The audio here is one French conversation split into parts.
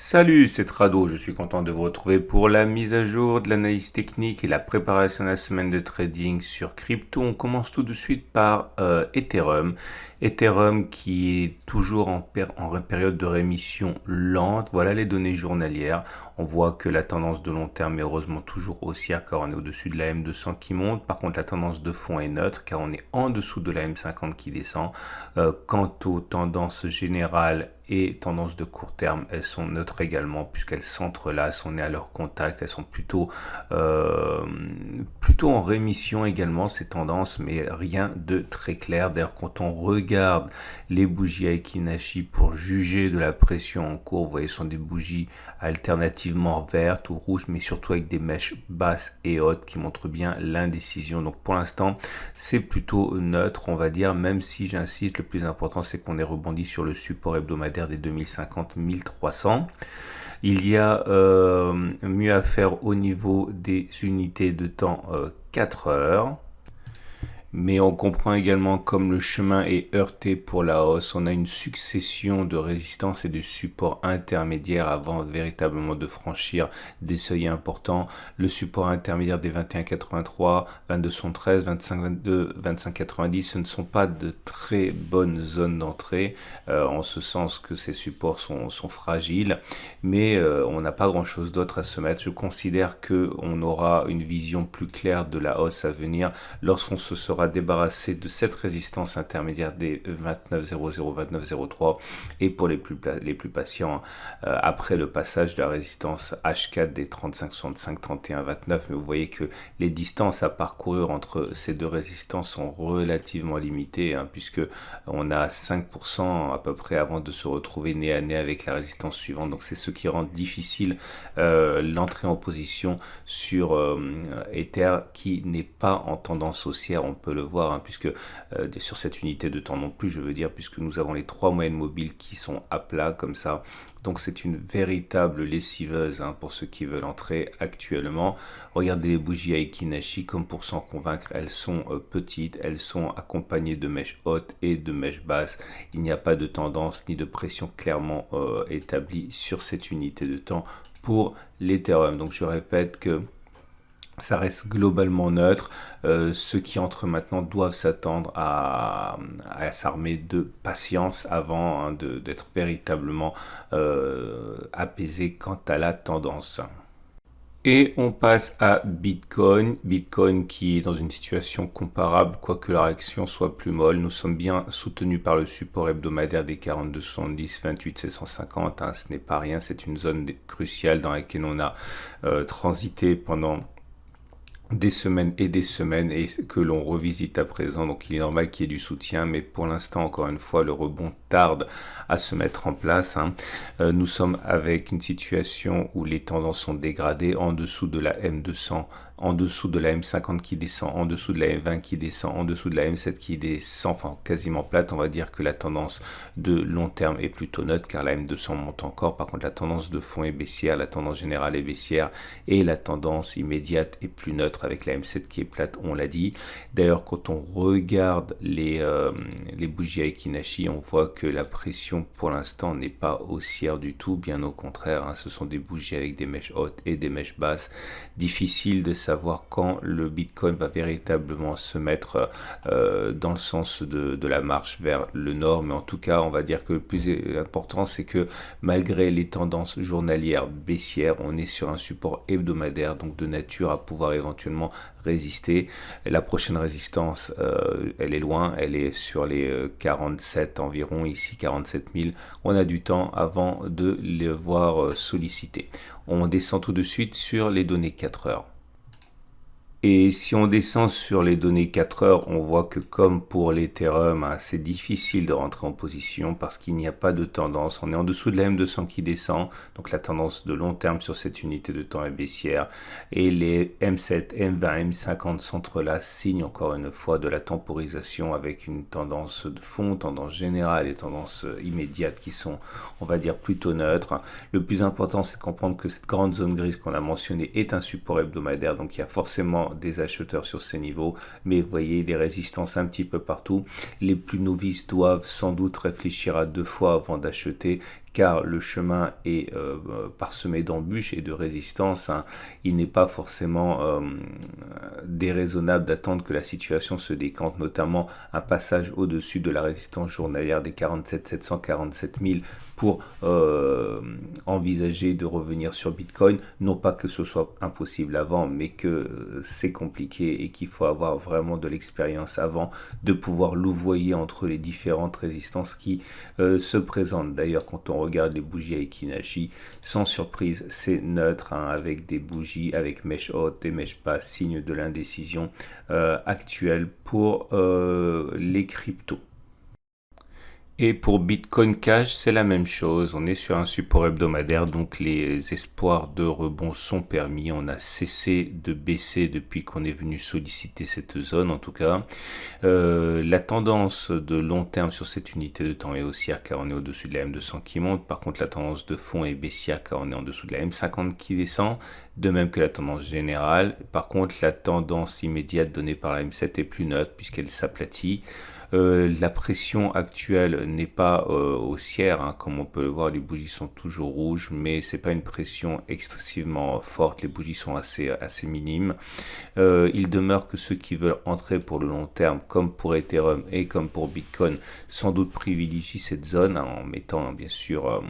Salut, c'est Trado, je suis content de vous retrouver pour la mise à jour de l'analyse technique et la préparation de la semaine de trading sur crypto. On commence tout de suite par Ethereum. Ethereum qui est toujours en période de rémission lente. Voilà les données journalières. On voit que la tendance de long terme est heureusement toujours haussière car on est au-dessus de la M200 qui monte. Par contre, la tendance de fond est neutre car on est en dessous de la M50 qui descend. Quant aux tendances générales et tendances de court terme, elles sont neutres également puisqu'elles s'entrelacent, on est à leur contact, elles sont plutôt en rémission également ces tendances, mais rien de très clair. D'ailleurs, quand on regarde les bougies Aiki Nashi pour juger de la pression en cours, vous voyez, ce sont des bougies alternativement vertes ou rouges, mais surtout avec des mèches basses et hautes qui montrent bien l'indécision. Donc pour l'instant, c'est plutôt neutre, on va dire, même si j'insiste, le plus important c'est qu'on ait rebondi sur le support hebdomadaire des 2050-1300. Il y a mieux à faire au niveau des unités de temps 4 heures. Mais on comprend également comme le chemin est heurté pour la hausse, on a une succession de résistances et de supports intermédiaires avant véritablement de franchir des seuils importants. Le support intermédiaire des 21,83, 22,13, 25,22, 25,90, ce ne sont pas de très bonnes zones d'entrée, en ce sens que ces supports sont fragiles, mais on n'a pas grand chose d'autre à se mettre. Je considère qu'on aura une vision plus claire de la hausse à venir lorsqu'on se sera débarrassé de cette résistance intermédiaire des 29,00, 29,03 et pour les plus patients, après le passage de la résistance H4 des 35,65, 31,29. Mais vous voyez que les distances à parcourir entre ces deux résistances sont relativement limitées, puisque on a 5% à peu près avant de se retrouver nez à nez avec la résistance suivante. Donc c'est ce qui rend difficile l'entrée en position sur Ether qui n'est pas en tendance haussière. On peut le voir, puisque sur cette unité de temps non plus, je veux dire, puisque nous avons les trois moyennes mobiles qui sont à plat comme ça. Donc c'est une véritable lessiveuse pour ceux qui veulent entrer actuellement. Regardez les bougies Aiki Nashi, comme pour s'en convaincre, elles sont petites, elles sont accompagnées de mèches hautes et de mèches basses. Il n'y a pas de tendance ni de pression clairement établie sur cette unité de temps pour l'Ethereum. Donc je répète que ça reste globalement neutre. Ceux qui entrent maintenant doivent s'attendre à s'armer de patience avant d'être véritablement apaisés quant à la tendance. Et on passe à Bitcoin. Bitcoin qui est dans une situation comparable, quoique la réaction soit plus molle. Nous sommes bien soutenus par le support hebdomadaire des 42,70, 28,750. Ce n'est pas rien, c'est une zone cruciale dans laquelle on a transité pendant des semaines et que l'on revisite à présent. Donc il est normal qu'il y ait du soutien, mais pour l'instant, encore une fois, le rebond tarde à se mettre en place. Nous sommes avec une situation où les tendances sont dégradées en dessous de la M200, en dessous de la M50 qui descend, en dessous de la M20 qui descend, en dessous de la M7 qui descend, enfin quasiment plate. On va dire que la tendance de long terme est plutôt neutre car la M200 monte encore. Par contre, la tendance de fond est baissière, la tendance générale est baissière et la tendance immédiate est plus neutre avec la M7 qui est plate, on l'a dit. D'ailleurs, quand on regarde les bougies Aiki Nashi, on voit que la pression pour l'instant n'est pas haussière du tout, bien au contraire. Ce sont des bougies avec des mèches hautes et des mèches basses. Difficile de savoir quand le Bitcoin va véritablement se mettre dans le sens de la marche vers le nord, mais en tout cas, on va dire que le plus important, c'est que malgré les tendances journalières baissières, on est sur un support hebdomadaire, donc de nature à pouvoir éventuellement résister. La prochaine résistance, elle est loin, elle est sur les 47 environ, ici 47 000. On a du temps avant de les voir solliciter. On descend tout de suite sur les données 4 heures. Et si on descend sur les données 4 heures, on voit que comme pour l'Ethereum, c'est difficile de rentrer en position parce qu'il n'y a pas de tendance. On est en dessous de la M200 qui descend, donc la tendance de long terme sur cette unité de temps est baissière. Et les M7, M20, M50 s'entrelacent, signe encore une fois de la temporisation avec une tendance de fond, tendance générale et tendance immédiate qui sont, on va dire, plutôt neutres. Le plus important, c'est de comprendre que cette grande zone grise qu'on a mentionnée est un support hebdomadaire, donc il y a forcément des acheteurs sur ces niveaux, mais vous voyez des résistances un petit peu partout. Les plus novices doivent sans doute réfléchir à deux fois avant d'acheter car le chemin est parsemé d'embûches et de résistances. Hein. Il n'est pas forcément déraisonnable d'attendre que la situation se décante, notamment un passage au-dessus de la résistance journalière des 47 700, 47 000 pour envisager de revenir sur Bitcoin. Non pas que ce soit impossible avant, mais que c'est compliqué et qu'il faut avoir vraiment de l'expérience avant de pouvoir louvoyer entre les différentes résistances qui se présentent. D'ailleurs, quand on regarde les bougies Aiki Nashi, sans surprise, c'est neutre, hein, avec des bougies avec mèche haute et mèche basse, signe de l'indécision actuelle pour les cryptos. Et pour Bitcoin Cash, c'est la même chose. On est sur un support hebdomadaire, donc les espoirs de rebond sont permis. On a cessé de baisser depuis qu'on est venu solliciter cette zone, en tout cas. La tendance de long terme sur cette unité de temps est haussière car on est au-dessus de la M200 qui monte. Par contre, la tendance de fond est baissière car on est en dessous de la M50 qui descend. De même que la tendance générale. Par contre, la tendance immédiate donnée par la M7 est plus neutre puisqu'elle s'aplatit. La pression actuelle n'est pas haussière, hein, comme on peut le voir, les bougies sont toujours rouges, mais c'est pas une pression excessivement forte, les bougies sont assez minimes. Il demeure que ceux qui veulent entrer pour le long terme, comme pour Ethereum et comme pour Bitcoin, sans doute privilégient cette zone, hein, en mettant bien sûr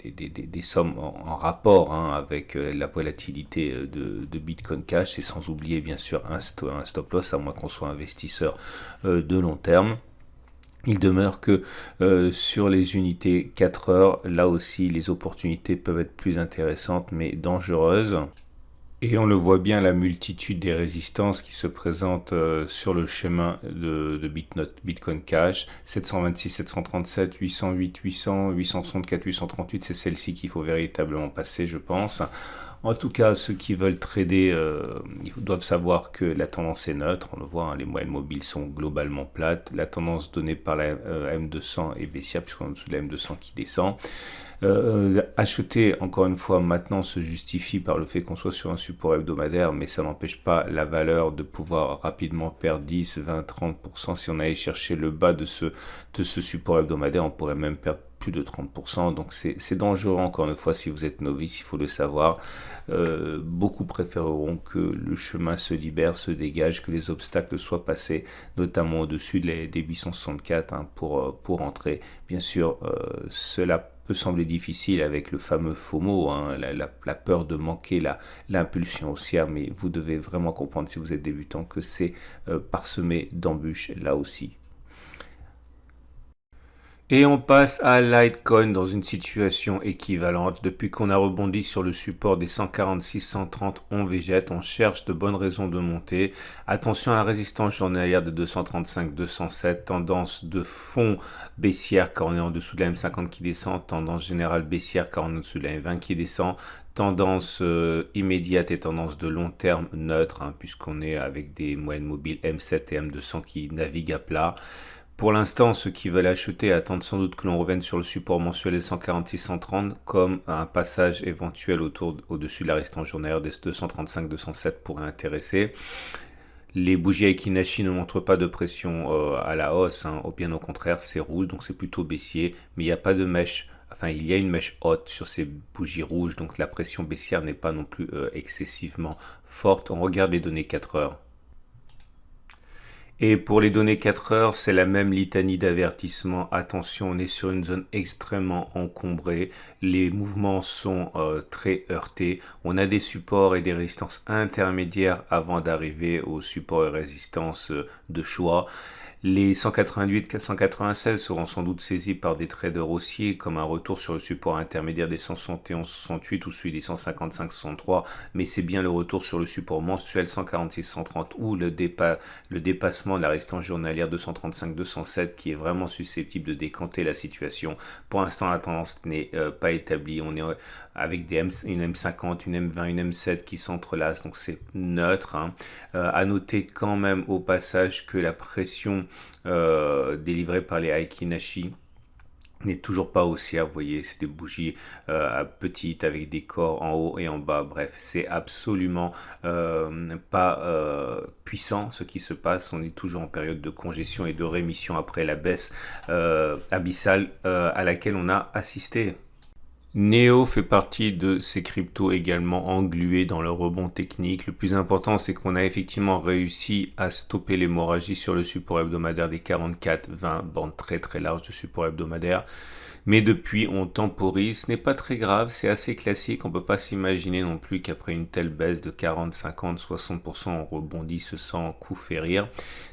des sommes en rapport, hein, avec la volatilité de Bitcoin Cash, et sans oublier bien sûr un stop loss, à moins qu'on soit investisseur de long terme. Il demeure que sur les unités 4 heures, là aussi les opportunités peuvent être plus intéressantes mais dangereuses. Et on le voit bien, la multitude des résistances qui se présentent sur le chemin de Bitcoin Cash, 726, 737, 808, 800, 864, 838, c'est celle-ci qu'il faut véritablement passer, je pense. En tout cas, ceux qui veulent trader, ils doivent savoir que la tendance est neutre. On le voit, hein, les moyennes mobiles sont globalement plates. La tendance donnée par la M200 est baissière puisqu'on est en dessous de la M200 qui descend. Acheter, encore une fois, maintenant se justifie par le fait qu'on soit sur un support hebdomadaire, mais ça n'empêche pas la valeur de pouvoir rapidement perdre 10, 20, 30%. Si on allait chercher le bas de ce support hebdomadaire, on pourrait même perdre plus de 30%, donc c'est dangereux. Encore une fois, si vous êtes novice, il faut le savoir. Beaucoup préféreront que le chemin se libère, se dégage, que les obstacles soient passés, notamment au-dessus des 864, hein, pour entrer. Bien sûr, cela peut sembler difficile avec le fameux FOMO, hein, la peur de manquer l'impulsion haussière, mais vous devez vraiment comprendre, si vous êtes débutant, que c'est parsemé d'embûches là aussi. Et on passe à Litecoin dans une situation équivalente. Depuis qu'on a rebondi sur le support des 146-130, on végète, on cherche de bonnes raisons de monter. Attention à la résistance journalière de 235-207, tendance de fond baissière car on est en dessous de la M50 qui descend, tendance générale baissière car on est en dessous de la M20 qui descend, tendance immédiate et tendance de long terme neutre, hein, puisqu'on est avec des moyennes mobiles M7 et M200 qui naviguent à plat. Pour l'instant, ceux qui veulent acheter attendent sans doute que l'on revienne sur le support mensuel des 146-130 comme un passage éventuel au-dessus de la résistance journalière des 235-207 pourrait intéresser. Les bougies Aiki Nashi ne montrent pas de pression à la hausse, hein. Bien au contraire, c'est rouge, donc c'est plutôt baissier, mais il n'y a pas de mèche. Enfin, il y a une mèche haute sur ces bougies rouges, donc la pression baissière n'est pas non plus excessivement forte. On regarde les données 4 heures. Et pour les données 4 heures, c'est la même litanie d'avertissement. Attention, on est sur une zone extrêmement encombrée. Les mouvements sont très heurtés. On a des supports et des résistances intermédiaires avant d'arriver aux supports et résistances de choix. Les 188, 196 seront sans doute saisis par des traders haussiers comme un retour sur le support intermédiaire des 171, 68 ou celui des 155, 63, mais c'est bien le retour sur le support mensuel 146, 130 ou le dépassement de la résistance journalière 235, 207 qui est vraiment susceptible de décanter la situation. Pour l'instant, la tendance n'est pas établie. On est avec une M50, une M20, une M7 qui s'entrelacent, donc c'est neutre, hein. À noter quand même au passage que la pression délivrée par les Aiki Nashi n'est toujours pas haussière. Vous voyez, c'est des bougies petites avec des corps en haut et en bas. Bref, c'est absolument pas puissant ce qui se passe. On est toujours en période de congestion et de rémission après la baisse abyssale à laquelle on a assisté. Neo fait partie de ces cryptos également englués dans le rebond technique. Le plus important, c'est qu'on a effectivement réussi à stopper l'hémorragie sur le support hebdomadaire des 44-20, bande très très large de support hebdomadaire. Mais depuis, on temporise. Ce n'est pas très grave, c'est assez classique. On ne peut pas s'imaginer non plus qu'après une telle baisse de 40, 50, 60%, on rebondisse sans coup férir.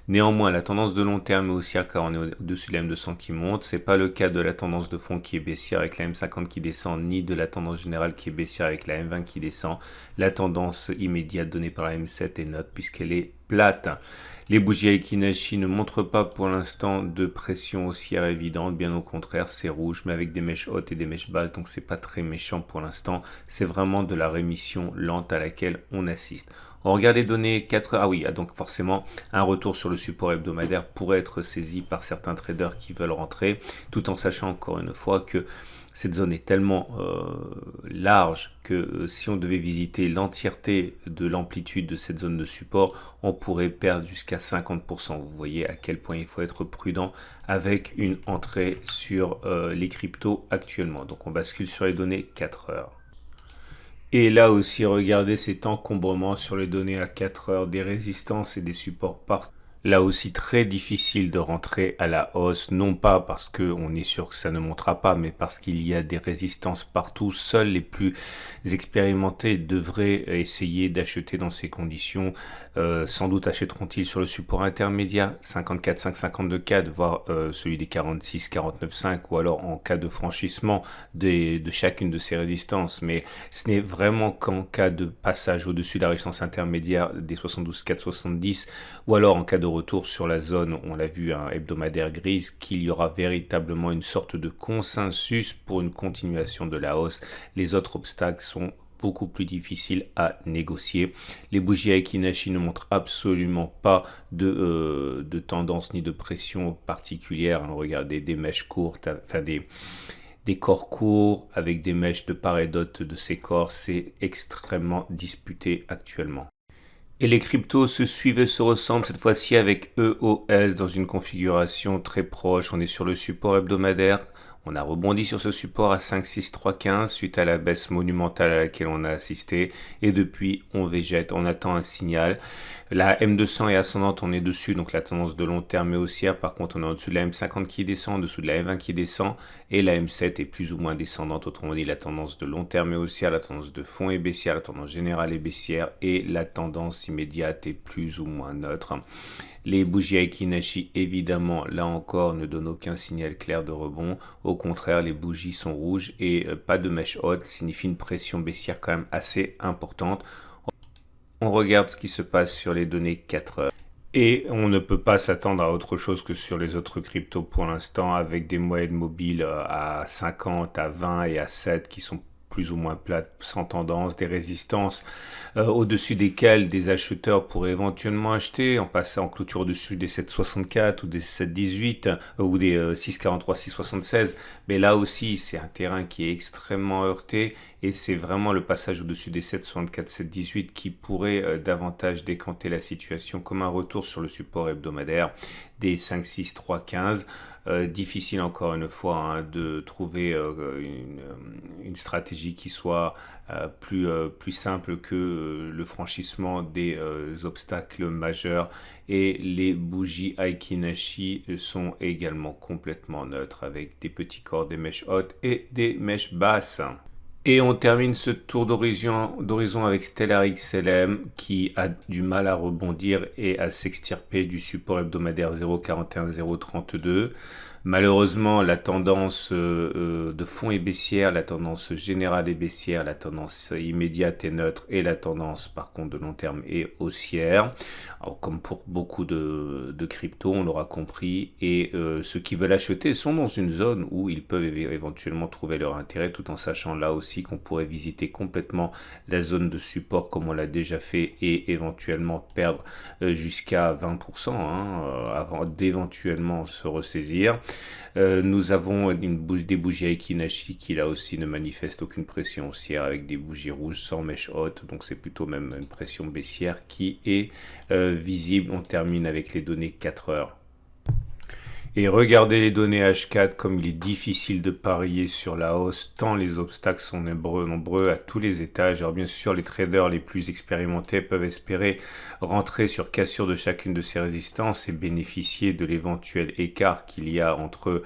Néanmoins, la tendance de long terme est haussière car on est au-dessus de la M200 qui monte. C'est pas le cas de la tendance de fond qui est baissière avec la M50 qui descend, ni de la tendance générale qui est baissière avec la M20 qui descend. La tendance immédiate donnée par la M7 est neutre puisqu'elle est plate. Les bougies Aiki ne montrent pas pour l'instant de pression haussière évidente, bien au contraire, c'est rouge, mais avec des mèches hautes et des mèches basses, donc c'est pas très méchant pour l'instant. C'est vraiment de la rémission lente à laquelle on assiste. On regarde les données 4 heures. Ah oui, donc forcément, un retour sur le support hebdomadaire pourrait être saisi par certains traders qui veulent rentrer, tout en sachant encore une fois que cette zone est tellement large que si on devait visiter l'entièreté de l'amplitude de cette zone de support, on pourrait perdre jusqu'à 50%. Vous voyez à quel point il faut être prudent avec une entrée sur les cryptos actuellement. Donc on bascule sur les données 4 heures. Et là aussi, regardez cet encombrement sur les données à 4 heures, des résistances et des supports partout. Là aussi, très difficile de rentrer à la hausse, non pas parce qu'on est sûr que ça ne montera pas, mais parce qu'il y a des résistances partout. Seuls les plus expérimentés devraient essayer d'acheter dans ces conditions. Sans doute achèteront-ils sur le support intermédiaire 54, 5,52, 4, voire celui des 46, 49, 5, ou alors en cas de franchissement de chacune de ces résistances. Mais ce n'est vraiment qu'en cas de passage au-dessus de la résistance intermédiaire des 72, 4, 70, ou alors en cas de retour sur la zone, on l'a vu, un hebdomadaire grise, qu'il y aura véritablement une sorte de consensus pour une continuation de la hausse. Les autres obstacles sont beaucoup plus difficiles à négocier. Les bougies Aiki ne montrent absolument pas de tendance ni de pression particulière. Regardez des mèches courtes, enfin des corps courts avec des mèches de part et d'autre de ces corps, c'est extrêmement disputé actuellement. Et les cryptos se suivent et se ressemblent, cette fois-ci avec EOS dans une configuration très proche. On est sur le support hebdomadaire. On a rebondi sur ce support à 5,6315 suite à la baisse monumentale à laquelle on a assisté. Et depuis, on végète, on attend un signal. La M200 est ascendante, on est dessus, donc la tendance de long terme est haussière. Par contre, on est au-dessus de la M50 qui descend, en dessous de la M20 qui descend. Et la M7 est plus ou moins descendante. Autrement dit, la tendance de long terme est haussière, la tendance de fond est baissière, la tendance générale est baissière. Et la tendance immédiate est plus ou moins neutre. Les bougies Aiki évidemment, là encore, ne donnent aucun signal clair de rebond. Au contraire, les bougies sont rouges et pas de mèche haute, signifie une pression baissière quand même assez importante. On regarde ce qui se passe sur les données 4 heures. Et on ne peut pas s'attendre à autre chose que sur les autres cryptos pour l'instant, avec des moyennes mobiles à 50, à 20 et à 7 qui sont plus ou moins plates, sans tendance, des résistances au-dessus desquelles des acheteurs pourraient éventuellement acheter en passant en clôture au-dessus des 7,64 ou des 7,18 ou des 6,43, 6,76. Mais là aussi, c'est un terrain qui est extrêmement heurté et c'est vraiment le passage au-dessus des 7,64, 7,18 qui pourrait davantage décanter la situation comme un retour sur le support hebdomadaire des 5,6,3,15. Difficile encore une fois de trouver une stratégie qui soit plus simple que le franchissement des obstacles majeurs, et les bougies Aiki sont également complètement neutres avec des petits corps, des mèches hautes et des mèches basses. Et on termine ce tour d'horizon avec Stellar XLM qui a du mal à rebondir et à s'extirper du support hebdomadaire 0,41, 0,32. Malheureusement, la tendance de fond est baissière, la tendance générale est baissière, la tendance immédiate est neutre et la tendance par contre de long terme est haussière. Alors, comme pour beaucoup de cryptos, on l'aura compris, et ceux qui veulent acheter sont dans une zone où ils peuvent éventuellement trouver leur intérêt, tout en sachant là aussi qu'on pourrait visiter complètement la zone de support comme on l'a déjà fait et éventuellement perdre jusqu'à 20% avant d'éventuellement se ressaisir. Nous avons des bougies Aiki qui là aussi ne manifestent aucune pression haussière avec des bougies rouges sans mèche haute, donc c'est plutôt même une pression baissière qui est visible. On termine avec les données 4 heures. Et regardez les données H4, comme il est difficile de parier sur la hausse, tant les obstacles sont nombreux à tous les étages. Alors bien sûr, les traders les plus expérimentés peuvent espérer rentrer sur cassure de chacune de ces résistances et bénéficier de l'éventuel écart qu'il y a entre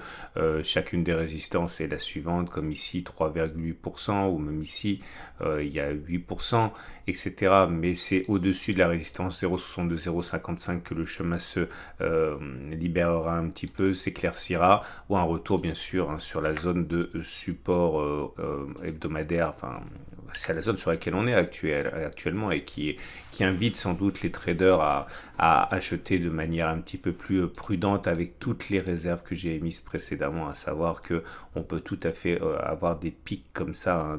chacune des résistances et la suivante, comme ici 3,8%, ou même ici il y a 8%, etc. Mais c'est au-dessus de la résistance 0,62, 0,55 que le chemin se libérera un petit peu, s'éclaircira, ou un retour bien sûr sur la zone de support hebdomadaire, enfin c'est la zone sur laquelle on est actuellement et qui invite sans doute les traders à acheter de manière un petit peu plus prudente avec toutes les réserves que j'ai émises précédemment, à savoir que on peut tout à fait avoir des pics comme ça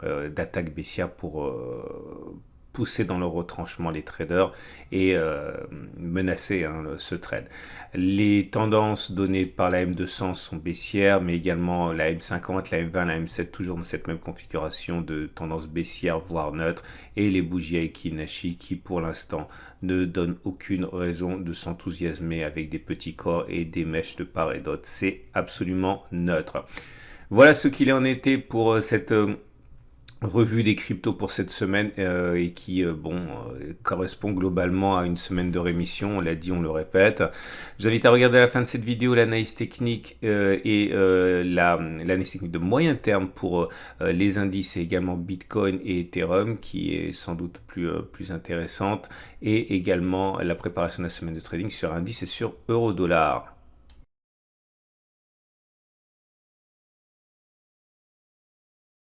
d'attaque baissière pour pousser dans le retranchement les traders et menacer ce trade. Les tendances données par la M200 sont baissières, mais également la M50, la M20, la M7, toujours dans cette même configuration de tendance baissière, voire neutre, et les bougies Aiki Nashi qui, pour l'instant, ne donnent aucune raison de s'enthousiasmer avec des petits corps et des mèches de part et d'autre. C'est absolument neutre. Voilà ce qu'il en était pour cette revue des cryptos pour cette semaine et qui correspond globalement à une semaine de rémission, on l'a dit, on le répète. Je vous invite à regarder à la fin de cette vidéo l'analyse technique et l'analyse technique de moyen terme pour les indices et également Bitcoin et Ethereum qui est sans doute plus intéressante, et également la préparation de la semaine de trading sur indice et sur euro-dollar.